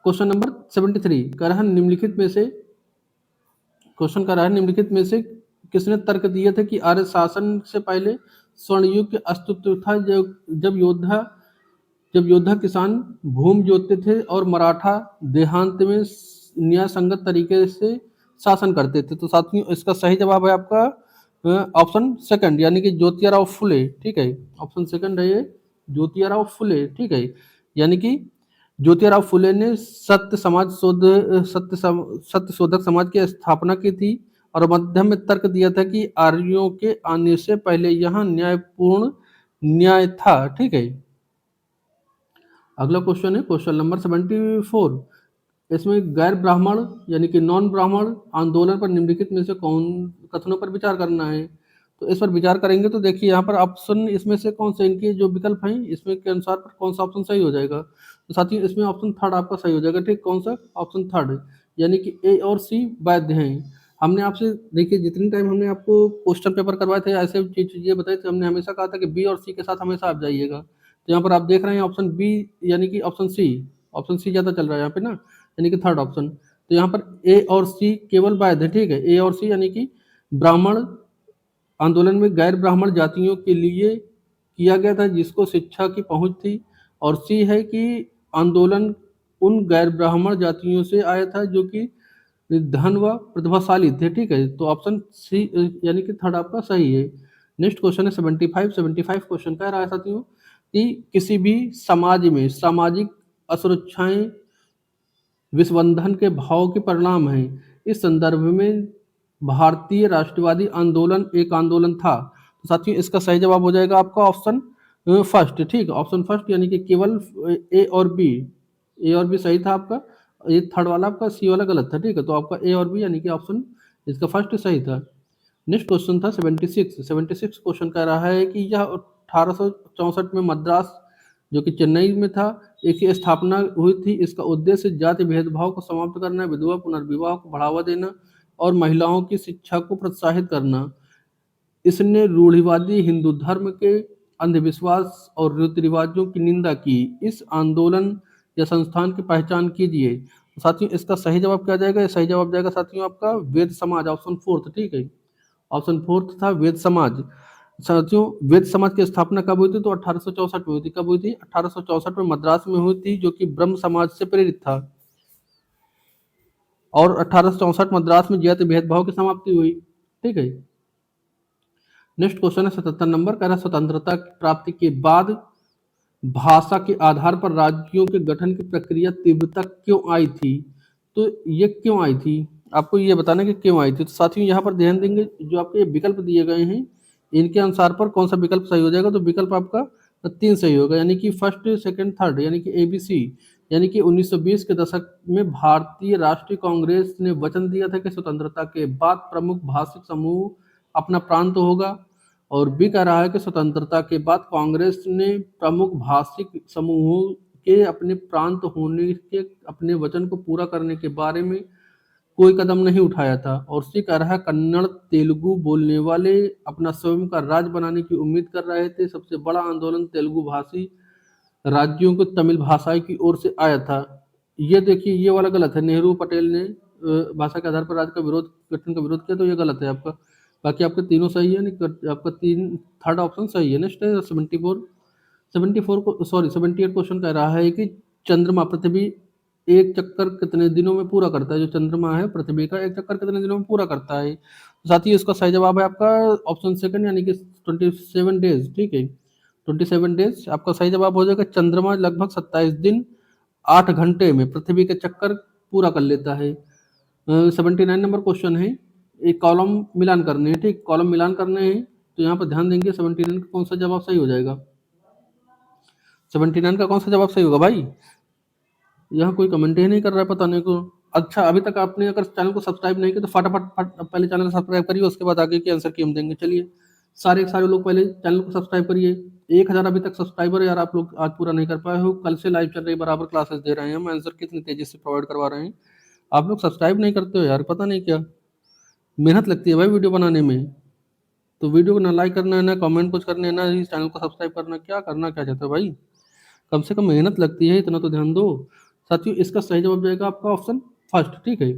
[SPEAKER 1] क्वेश्चन नंबर 73, कह रहा है निम्नलिखित में से, क्वेश्चन कर रहा है निम्नलिखित में से किसने तर्क दिए थे कि आर्य शासन से पहले स्वर्णयुग के अस्तित्व था, जब योद्धा किसान भूमि जोतते थे और मराठा देहांत में न्याय संगत तरीके से शासन करते थे? तो साथियों इसका सही जवाब है आपका ऑप्शन सेकंड, यानी कि ज्योतिराव फुले, ठीक है। ऑप्शन सेकंड है ये, ज्योतिराव फुले, ठीक है। यानी कि ज्योतिराव फुले ने सत्य शोधक समाज की स्थापना की थी और मध्य में तर्क दिया था कि आर्यों के आने से पहले यहाँ न्यायपूर्ण न्याय था, ठीक है। अगला क्वेश्चन है क्वेश्चन नंबर 74, इसमें गैर ब्राह्मण यानी कि नॉन ब्राह्मण आंदोलन पर निम्नलिखित में से कौन कथनों पर विचार करना है? तो इस पर विचार करेंगे तो देखिए यहाँ पर ऑप्शन इसमें से कौन से इनके जो विकल्प हैं इसमें के अनुसार पर कौन सा ऑप्शन सही हो जाएगा? तो साथियों इसमें ऑप्शन थर्ड आपका सही हो जाएगा, ठीक। कौन सा? ऑप्शन थर्ड, यानी कि ए और सी वैध हैं। हमने आपसे देखिए जितने टाइम हमने आपको क्वेश्चन पेपर करवाए थे ऐसे चीजें बताई थी, हमने हमेशा कहा था कि बी और सी के साथ हमेशा आप जाइएगा। तो यहाँ पर आप देख रहे हैं ऑप्शन बी यानी कि ऑप्शन सी ज़्यादा चल रहा है यहाँ पे ना, यानी कि थर्ड ऑप्शन। तो यहाँ पर ए और सी केवल वैध है, ठीक है। ए और सी यानी कि ब्राह्मण आंदोलन में गैर ब्राह्मण जातियों के लिए किया गया था जिसको शिक्षा की पहुंच थी, और सी है कि आंदोलन उन गैर ब्राह्मण जातियों से आया था जो कि धन व प्रतिभाशाली थे, ठीक है। तो ऑप्शन सी यानी कि थर्ड आपका सही है। नेक्स्ट क्वेश्चन है 75 क्वेश्चन कह रहा है साथियों कि किसी भी समाज में सामाजिक असुरक्षाएं विस्बंधन के भाव के परिणाम हैं। इस संदर्भ में भारतीय राष्ट्रवादी आंदोलन एक आंदोलन था। तो साथियों इसका सही जवाब हो जाएगा आपका ऑप्शन फर्स्ट, ठीक है। ऑप्शन फर्स्ट यानी कि केवल ए और बी सही था आपका, ये थर्ड वाला आपका सी वाला गलत था, ठीक है। तो आपका ए और बी यानी कि ऑप्शन इसका फर्स्ट सही था। नेक्स्ट क्वेश्चन था 76 क्वेश्चन कह रहा है कि यह 1864 में मद्रास जो कि चेन्नई में था एक ही स्थापना हुई थी। इसका उद्देश्य जाति भेदभाव को समाप्त करना, विधवा पुनर्विवाह को बढ़ावा देना और महिलाओं की शिक्षा को प्रोत्साहित करना। इसने रूढ़िवादी हिंदू धर्म के अंधविश्वास और रीति रिवाजों की निंदा की। इस आंदोलन या संस्थान की पहचान कीजिए। साथियों इसका सही जवाब क्या जाएगा? सही जवाब जाएगा साथियों आपका वेद समाज, ऑप्शन फोर्थ, ठीक है। ऑप्शन फोर्थ था वेद समाज। साथियों वेद समाज की स्थापना कब हुई थी? तो 1864 में हुई थी। कब हुई थी? 1864 में मद्रास में हुई थी, जो कि ब्रह्म समाज से प्रेरित था। और 1864 मद्रास में जाति भेदभाव की समाप्ति हुई, ठीक है। नेक्स्ट क्वेश्चन है 77 नंबर, कह रहा स्वतंत्रता की प्राप्ति के बाद भाषा के आधार पर राज्यों के गठन की प्रक्रिया तीव्रता क्यों आई थी? तो ये क्यों आई थी आपको ये बताना कि क्यों आई थी। तो साथियों यहाँ पर ध्यान देंगे जो आपके विकल्प दिए गए हैं इनके अनुसार पर कौन सा विकल्प सही हो जाएगा। तो विकल्प आपका 3 सही होगा, यानी कि फर्स्ट सेकंड थर्ड, यानी कि ABC। यानी कि 1920 के दशक में भारतीय राष्ट्रीय कांग्रेस ने वचन दिया था कि स्वतंत्रता के बाद प्रमुख भाषिक समूह अपना प्रांत होगा। और बी कह रहा है कि स्वतंत्रता के बाद कांग्रेस ने प्रमुख भाषिक समूहों के अपने प्रांत होने के अपने वचन को पूरा करने के बारे में कोई कदम नहीं उठाया था। और सी कह रहा है कन्नड़ तेलुगु बोलने वाले अपना स्वयं का राज्य बनाने की उम्मीद कर रहे थे। सबसे बड़ा आंदोलन तेलुगु भाषी राज्यों को तमिल भाषा की ओर से आया था। ये देखिए ये वाला गलत है। नेहरू पटेल ने भाषा के आधार पर राज्य का विरोध गठन का विरोध किया, तो ये गलत है आपका। बाकी आपके तीनों सही है, आपका तीन थर्ड ऑप्शन सही है। नेक्स्ट है 74 को सॉरी 78 क्वेश्चन कह रहा है कि चंद्रमा पृथ्वी एक चक्कर कितने दिनों में पूरा करता है। जो चंद्रमा है पृथ्वी का एक चक्कर कितने दिनों में पूरा करता है। तो साथ ही इसका सही जवाब है आपका ऑप्शन सेकंड यानी कि 27 डेज। ठीक है 27 डेज आपका सही जवाब हो जाएगा। चंद्रमा लगभग 27 दिन 8 घंटे में पृथ्वी के चक्कर पूरा कर लेता है। 79 नंबर क्वेश्चन है, एक कॉलम मिलान करने हैं। ठीक कॉलम मिलान करने हैं, तो यहाँ पर ध्यान देंगे 79 का कौन सा जवाब सही हो जाएगा। 79 का कौन सा जवाब सही होगा भाई। यहाँ कोई कमेंट ही नहीं कर रहा है, पता नहीं को। अच्छा अभी तक आपने अगर चैनल को सब्सक्राइब नहीं किया तो फटाफट पहले चैनल को सब्सक्राइब करिए, उसके बाद आगे के आंसर की हम देंगे। चलिए सारे लोग पहले चैनल को सब्सक्राइब करिए। 1000 अभी तक सब्सक्राइबर यार आप लोग आज पूरा नहीं कर पाए हो। कल से लाइव चल रही बराबर क्लासेस दे रहे हैं हम, आंसर कितनी तेजी से प्रोवाइड करवा रहे हैं। आप लोग सब्सक्राइब नहीं करते हो यार, पता नहीं क्या मेहनत लगती है भाई वीडियो बनाने में। तो वीडियो को ना लाइक करना है, ना कमेंट कुछ करना है, ना इस चैनल को सब्सक्राइब करना, क्या करना क्या चाहते हो भाई। कम से कम मेहनत लगती है, इतना तो ध्यान दो। साथियों इसका सही जवाब जाएगा आपका ऑप्शन फर्स्ट। ठीक है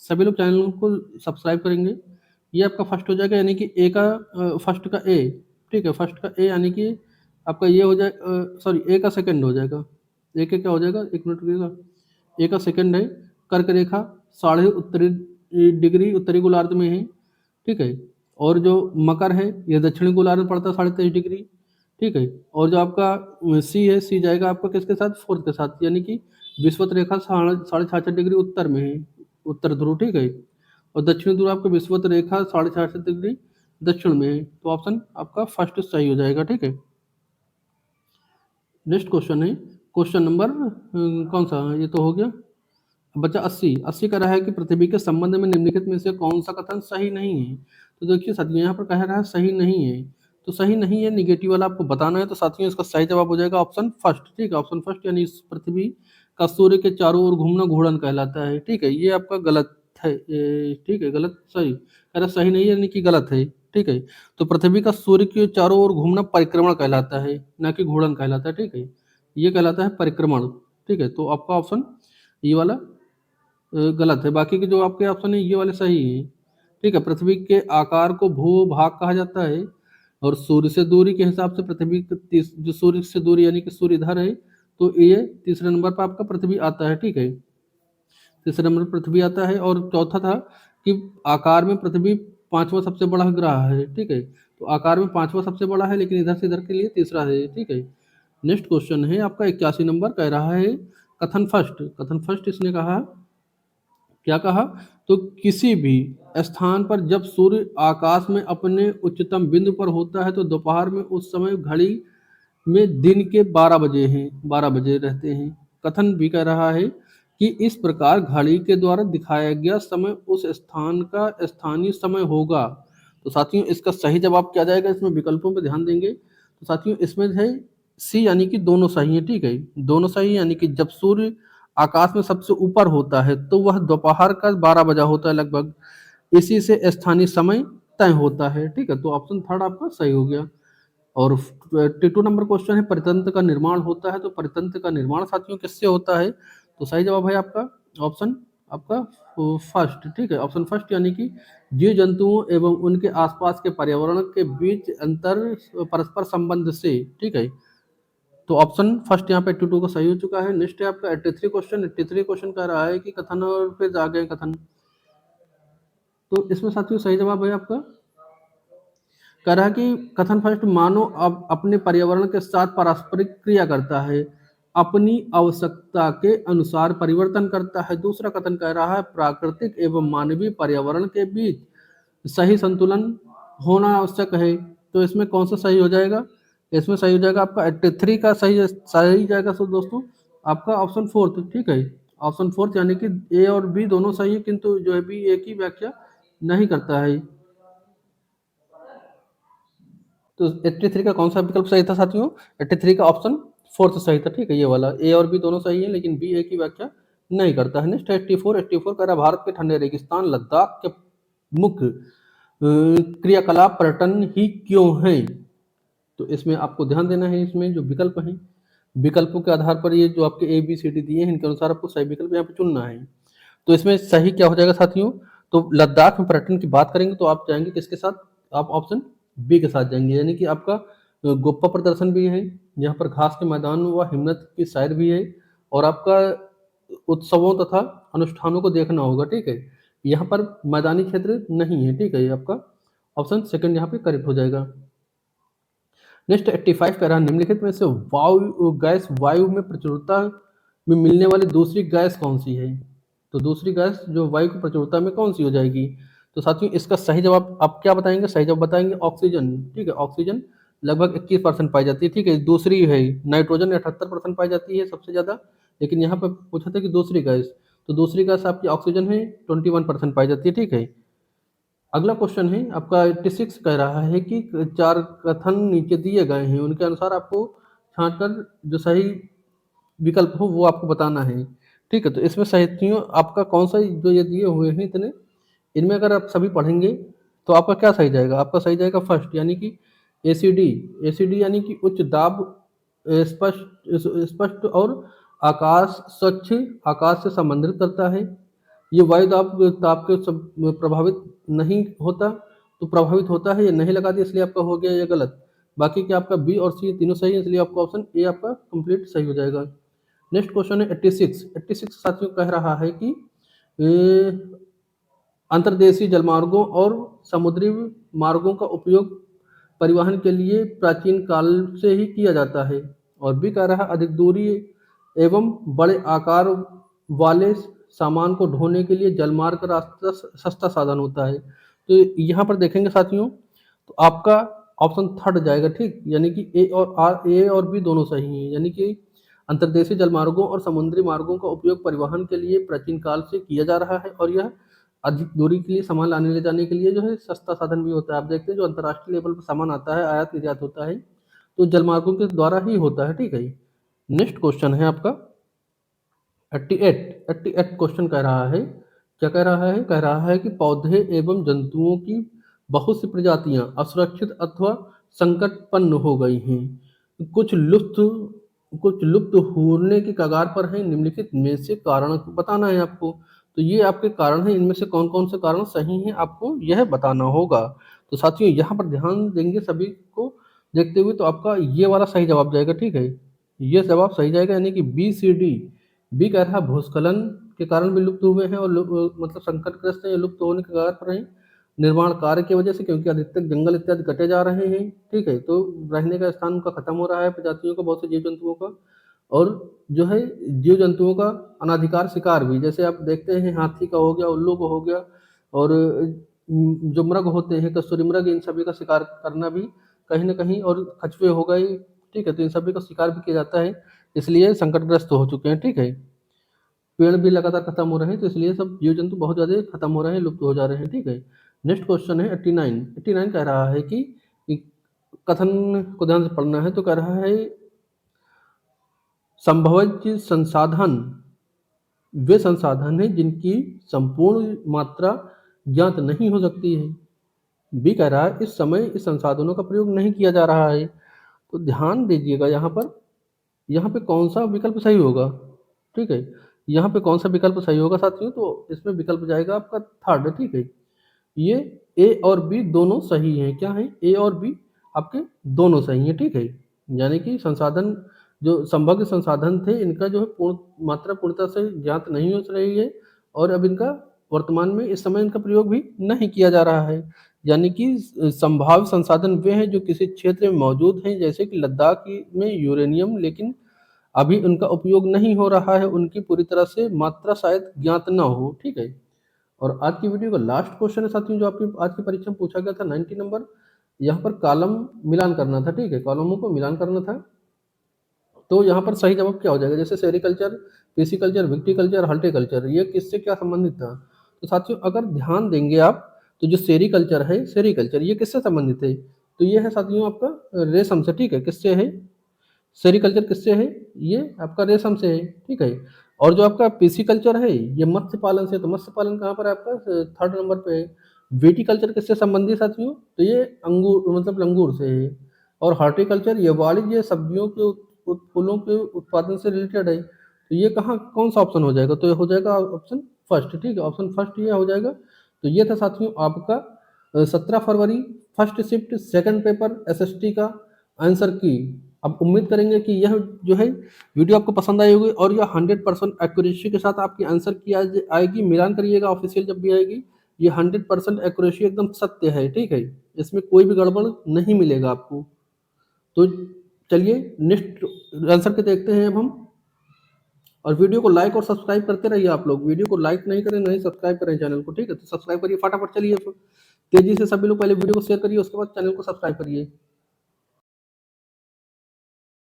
[SPEAKER 1] सभी लोग चैनल को सब्सक्राइब करेंगे। ये आपका फर्स्ट हो जाएगा, यानी कि ए का फर्स्ट का ए। ठीक है फर्स्ट का ए यानी कि आपका ये हो जाए सॉरी ए का सेकंड हो जाएगा। ए का क्या हो जाएगा, एक मिनट रुकिएगा। ए का सेकंड है कर्क रेखा 12.5 उत्तरी डिग्री उत्तरी गोलार्ध में है। ठीक है और जो मकर है ये दक्षिणी गोलार्ध में पड़ता है 23.5 डिग्री। ठीक है और जो आपका सी है, सी जाएगा आपका किसके साथ, फोर्थ के साथ, यानी कि विषुवत रेखा 66.5 डिग्री उत्तर में है, उत्तर ध्रुव। ठीक है और दक्षिणी ध्रुव आपका विषुवत रेखा 66.5 डिग्री दक्षिण में है। तो ऑप्शन आपका फर्स्ट सही हो जाएगा। ठीक है नेक्स्ट क्वेश्चन है क्वेश्चन नंबर कौन सा, ये तो हो गया। बच्चा 80 कह रहा है कि पृथ्वी के संबंध में निम्नलिखित में से कौन सा कथन सही नहीं है। तो देखिए साथियों यहाँ पर कह रहा है सही नहीं है, तो सही नहीं है निगेटिव वाला आपको बताना है। तो साथियों इसका सही जवाब हो जाएगा ऑप्शन फर्स्ट। ठीक है ऑप्शन फर्स्ट यानी इस पृथ्वी का सूर्य के चारों ओर घूमना घूर्णन कहलाता है। ठीक है ये आपका गलत है। ठीक है गलत सही कह रहा सही नहीं है यानी कि गलत है। ठीक है तो पृथ्वी का सूर्य के चारों ओर घूमना परिक्रमण कहलाता है, ना कि घूर्णन कहलाता है। ठीक है ये कहलाता है परिक्रमण। ठीक है तो आपका ऑप्शन ये वाला गलत है। बाकी के जो आपके ऑप्शन है ये वाले सही है। ठीक है पृथ्वी के आकार को भूभाग कहा जाता है और सूर्य से दूरी के हिसाब से पृथ्वी जो सूर्य से दूरी यानी कि सूर्य इधर है, तो ये तीसरे नंबर पर आपका पृथ्वी आता है। ठीक है तीसरे नंबर पर पृथ्वी आता है और चौथा था कि आकार में पृथ्वी पांचवा सबसे बड़ा ग्रह है। ठीक है तो आकार में पांचवा सबसे बड़ा है, लेकिन इधर से इधर के लिए तीसरा है। ठीक है नेक्स्ट क्वेश्चन है आपका 81 नंबर कह रहा है कथन फर्स्ट इसने कहा क्या कहा, तो किसी भी स्थान पर जब सूर्य आकाश में अपने उच्चतम बिंदु पर होता है तो दोपहर में उस समय घड़ी में दिन के 12 बजे रहते हैं। कथन भी कह रहा है कि इस प्रकार घड़ी के द्वारा दिखाया गया समय उस स्थान का स्थानीय समय होगा। तो साथियों इसका सही जवाब क्या जाएगा, इसमें विकल्पों पर ध्यान देंगे। तो साथियों इसमें है सी यानी कि दोनों सही है। ठीक है दोनों सही है, यानी कि जब सूर्य आकाश में सबसे ऊपर होता है तो वह दोपहर का 12 बजा होता है लगभग, इसी से स्थानीय समय तय होता है। ठीक है तो ऑप्शन थर्ड आपका सही हो गया। और 82 नंबर क्वेश्चन है परितंत्र का निर्माण होता है, तो परितंत्र का निर्माण साथियों किससे होता है। तो सही जवाब है आपका ऑप्शन आपका फर्स्ट। ठीक है ऑप्शन फर्स्ट यानी कि जीव जंतुओं एवं उनके आसपास के पर्यावरण के बीच अंतर परस्पर संबंध से। ठीक है तो ऑप्शन फर्स्ट यहाँ पे 82 का सही हो चुका है। नेक्स्ट है आपका 83 क्वेश्चन कह रहा है कि कथन और फिर आगे कथन। तो इसमें साथियों सही जवाब है आपका कह रहा है कि कथन फर्स्ट मानव अब अपने पर्यावरण के साथ पारस्परिक क्रिया करता है, अपनी आवश्यकता के अनुसार परिवर्तन करता है। दूसरा कथन कह रहा है प्राकृतिक एवं मानवीय पर्यावरण के बीच सही संतुलन होना आवश्यक है। तो इसमें कौन सा सही हो जाएगा, इसमें सही हो जाएगा आपका 83 का सही जाएगा। सो दोस्तों आपका ऑप्शन फोर्थ। ठीक है ऑप्शन फोर्थ यानी कि ए और बी दोनों सही है, किंतु जो है बी ए की व्याख्या नहीं करता है। तो 83 का कौन सा विकल्प सही था साथियों, 83 का ऑप्शन फोर्थ सही था। ठीक है ये वाला ए और बी दोनों सही है, लेकिन बी ए की व्याख्या नहीं करता है। नेक्स्ट 84 कह रहा है भारत के ठंडे रेगिस्तान लद्दाख के मुख्य क्रियाकलाप पर्यटन ही क्यों हैं? तो इसमें आपको ध्यान देना है, इसमें जो विकल्प हैं, विकल्पों के आधार पर ये जो आपके ए बी सी डी दिए हैं इनके अनुसार आपको सही विकल्प यहाँ पे चुनना है। तो इसमें सही क्या हो जाएगा साथियों? तो लद्दाख में पर्यटन की बात करेंगे तो आप जाएंगे किसके साथ? आप ऑप्शन बी के साथ जाएंगे, यानी कि आपका गोप्पा प्रदर्शन भी है, यहाँ पर घास के मैदान व हिमनद की सैर भी है, और आपका उत्सवों तथा अनुष्ठानों को देखना होगा। ठीक है, यहाँ पर मैदानी क्षेत्र नहीं है। ठीक है, ये आपका ऑप्शन सेकंड यहाँ पे करेक्ट हो जाएगा। नेक्स्ट 85 कह रहा है निम्नलिखित में से वायु में प्रचुरता में मिलने वाली दूसरी गैस कौन सी है? तो दूसरी गैस जो वायु की प्रचुरता में कौन सी हो जाएगी? तो साथियों इसका सही जवाब आप क्या बताएंगे? सही जवाब बताएंगे ऑक्सीजन। ठीक है, ऑक्सीजन लगभग 21% पाई जाती है। ठीक है, दूसरी है नाइट्रोजन 78% पाई जाती है सबसे ज़्यादा, लेकिन यहाँ पर पूछा था कि दूसरी गैस, तो दूसरी गैस आपकी ऑक्सीजन है, 21% पाई जाती है। ठीक है, अगला क्वेश्चन है आपका 86 कह रहा है कि 4 कथन नीचे दिए गए हैं, उनके अनुसार आपको छांटकर जो सही विकल्प हो वो आपको बताना है। ठीक है, तो इसमें साथियों आपका कौन सा जो ये दिए हुए हैं इतने, इनमें अगर आप सभी पढ़ेंगे तो आपका क्या सही जाएगा? आपका सही जाएगा फर्स्ट, यानी कि एसीडी। एसीडी यानी कि उच्च दाब, स्पष्ट स्पष्ट और आकाश स्वच्छ आकाश से संबंधित करता है। ये वायु दाब ताप के प्रभावित नहीं होता, तो प्रभावित होता है, ये नहीं लगा दिया इसलिए आपका हो गया ये गलत। बाकी क्या आपका बी और सी तीनों सही है, इसलिए आपका ऑप्शन ए आपका कंप्लीट सही हो जाएगा। नेक्स्ट क्वेश्चन है 86 साथियों कह रहा है कि अंतर्देशीय जलमार्गों और समुद्री मार्गों का उपयोग परिवहन के लिए प्राचीन काल से ही किया जाता है। और बी कह रहा है अधिक दूरी एवं बड़े आकार वाले सामान को ढोने के लिए जलमार्ग का रास्ता सस्ता साधन होता है। तो यहाँ पर देखेंगे साथियों तो आपका ऑप्शन थर्ड जाएगा। ठीक, यानी कि ए और बी दोनों सही हैं, यानी कि अंतर्देशीय जलमार्गों और समुद्री मार्गों का उपयोग परिवहन के लिए प्राचीन काल से किया जा रहा है, और यह अधिक दूरी के लिए सामान लाने ले जाने के लिए जो है सस्ता साधन भी होता है। आप देखते हैं जो अंतर्राष्ट्रीय लेवल पर सामान आता है, आयात निर्यात होता है, तो जलमार्गों के द्वारा ही होता है। ठीक है, नेक्स्ट क्वेश्चन है आपका 88 क्वेश्चन कह रहा है, क्या कह रहा है? कह रहा है कि पौधे एवं जंतुओं की बहुत सी प्रजातियां असुरक्षित अथवा संकटपन्न हो गई हैं, कुछ लुप्त होने की कगार पर हैं, निम्नलिखित में से कारण बताना है आपको। तो ये आपके कारण हैं, इनमें से कौन कौन से कारण सही हैं आपको यह बताना होगा। तो साथियों यहाँ पर ध्यान देंगे सभी को देखते हुए, तो आपका ये वाला सही जवाब जाएगा। ठीक है, ये जवाब सही जाएगा, यानी कि बी सी डी। बी कह रहा भूस्खलन के कारण भी लुप्त हुए हैं और मतलब संकटग्रस्त हैं, लुप्त होने के कगार पर हैं निर्माण कार्य की वजह से, क्योंकि अधिकतर जंगल इत्यादि कटे जा रहे हैं। ठीक है, तो रहने का स्थान उनका खत्म हो रहा है, प्रजातियों का, बहुत से जीव जंतुओं का, और जो है जीव जंतुओं का अनाधिकार शिकार भी, जैसे आप देखते हैं हाथी का हो गया, उल्लू का हो गया, और जो मृग होते हैं कस्तूरी मृग, इन सभी का शिकार करना भी कहीं ना कहीं, और कछुए हो गए। ठीक है, तो इन सभी का शिकार भी किया जाता है, इसलिए संकटग्रस्त हो चुके हैं। ठीक है, पेड़ भी लगातार खत्म हो रहे हैं, तो इसलिए सब जीव जंतु बहुत ज़्यादा खत्म हो रहे हैं, लुप्त हो जा रहे हैं। ठीक है, नेक्स्ट क्वेश्चन है 89 कह रहा है कि कथन को ध्यान से पढ़ना है, तो कह रहा है संभवज संसाधन वे संसाधन हैं जिनकी संपूर्ण मात्रा ज्ञात नहीं हो सकती है। बी कह रहा है इस समय इस संसाधनों का प्रयोग नहीं किया जा रहा है। तो ध्यान दीजिएगा यहाँ पे कौन सा विकल्प सही होगा। ठीक है, यहाँ पे कौन सा विकल्प सही होगा साथियों? तो इसमें विकल्प जाएगा आपका थर्ड। ठीक है, ये ए और बी दोनों सही हैं। क्या है? ए और बी आपके दोनों सही हैं। ठीक है, यानी कि संसाधन जो संभव संसाधन थे इनका जो है पूर्ण मात्रा पूर्णतः से ज्ञात नहीं हो रही है, और अब इनका वर्तमान में इस समय इनका प्रयोग भी नहीं किया जा रहा है। यानी कि संभाव्य संसाधन वे हैं जो किसी क्षेत्र में मौजूद हैं, जैसे कि लद्दाख में यूरेनियम, लेकिन अभी उनका उपयोग नहीं हो रहा है, उनकी पूरी तरह से मात्रा शायद ज्ञात ना हो। ठीक है, और आज की वीडियो का लास्ट क्वेश्चन है साथियों जो आपकी आज की परीक्षा में पूछा गया था 90 नंबर, यहाँ पर कॉलम मिलान करना था। ठीक है, कॉलमों को मिलान करना था, तो यहाँ पर सही जवाब क्या हो जाएगा? जैसे सेरिकल्चर, पिसिकल्चर, विक्टिकल्चर, हॉर्टिकल्चर, ये किससे क्या संबंधित था? तो साथियों अगर ध्यान देंगे आप, तो जो सेरिकल्चर ये किससे संबंधित है? तो ये है साथियों आपका रेशम से। ठीक है, किससे है? सेरिकल्चर किससे है? ये आपका रेशम से है। ठीक है, और जो आपका पिसिकल्चर है, ये मत्स्य पालन से, तो मत्स्य पालन कहाँ पर है आपका? थर्ड नंबर पे है। विटिकल्चर किससे संबंधित साथियों? तो ये अंगूर मतलब लंगूर से है। और हॉर्टिकल्चर ये वाणिज्य सब्जियों के फूलों के उत्पादन से रिलेटेड है। तो ये कहाँ कौन सा ऑप्शन हो जाएगा? तो ये हो जाएगा ऑप्शन फर्स्ट, ठीक है, ऑप्शन फर्स्ट ये हो जाएगा। तो ये था साथियों आपका 17 फरवरी first shift second paper SST का आंसर की। अब उम्मीद करेंगे कि यह जो है वीडियो आपको पसंद आई होगी और यह 100% एक्यूरेसी के साथ आपकी आंसर की आएगी। मिलान करिएगा ऑफिशियल जब भी आएगी। ये 100% एक्यूरेसी एकदम सत्य है, ठीक है, इसमें कोई भी गड़बड़ नहीं मिलेगा आपको। तो चलिए नेक्स्ट आंसर के देखते हैं अब हम। और वीडियो को लाइक और सब्सक्राइब करते रहिए आप लोग। वीडियो को लाइक नहीं करें नहीं सब्सक्राइब करें चैनल को, ठीक है, तो सब्सक्राइब करिए फटाफट। चलिए तेजी से सभी लोग पहले वीडियो को शेयर करिए, उसके बाद चैनल को सब्सक्राइब करिए।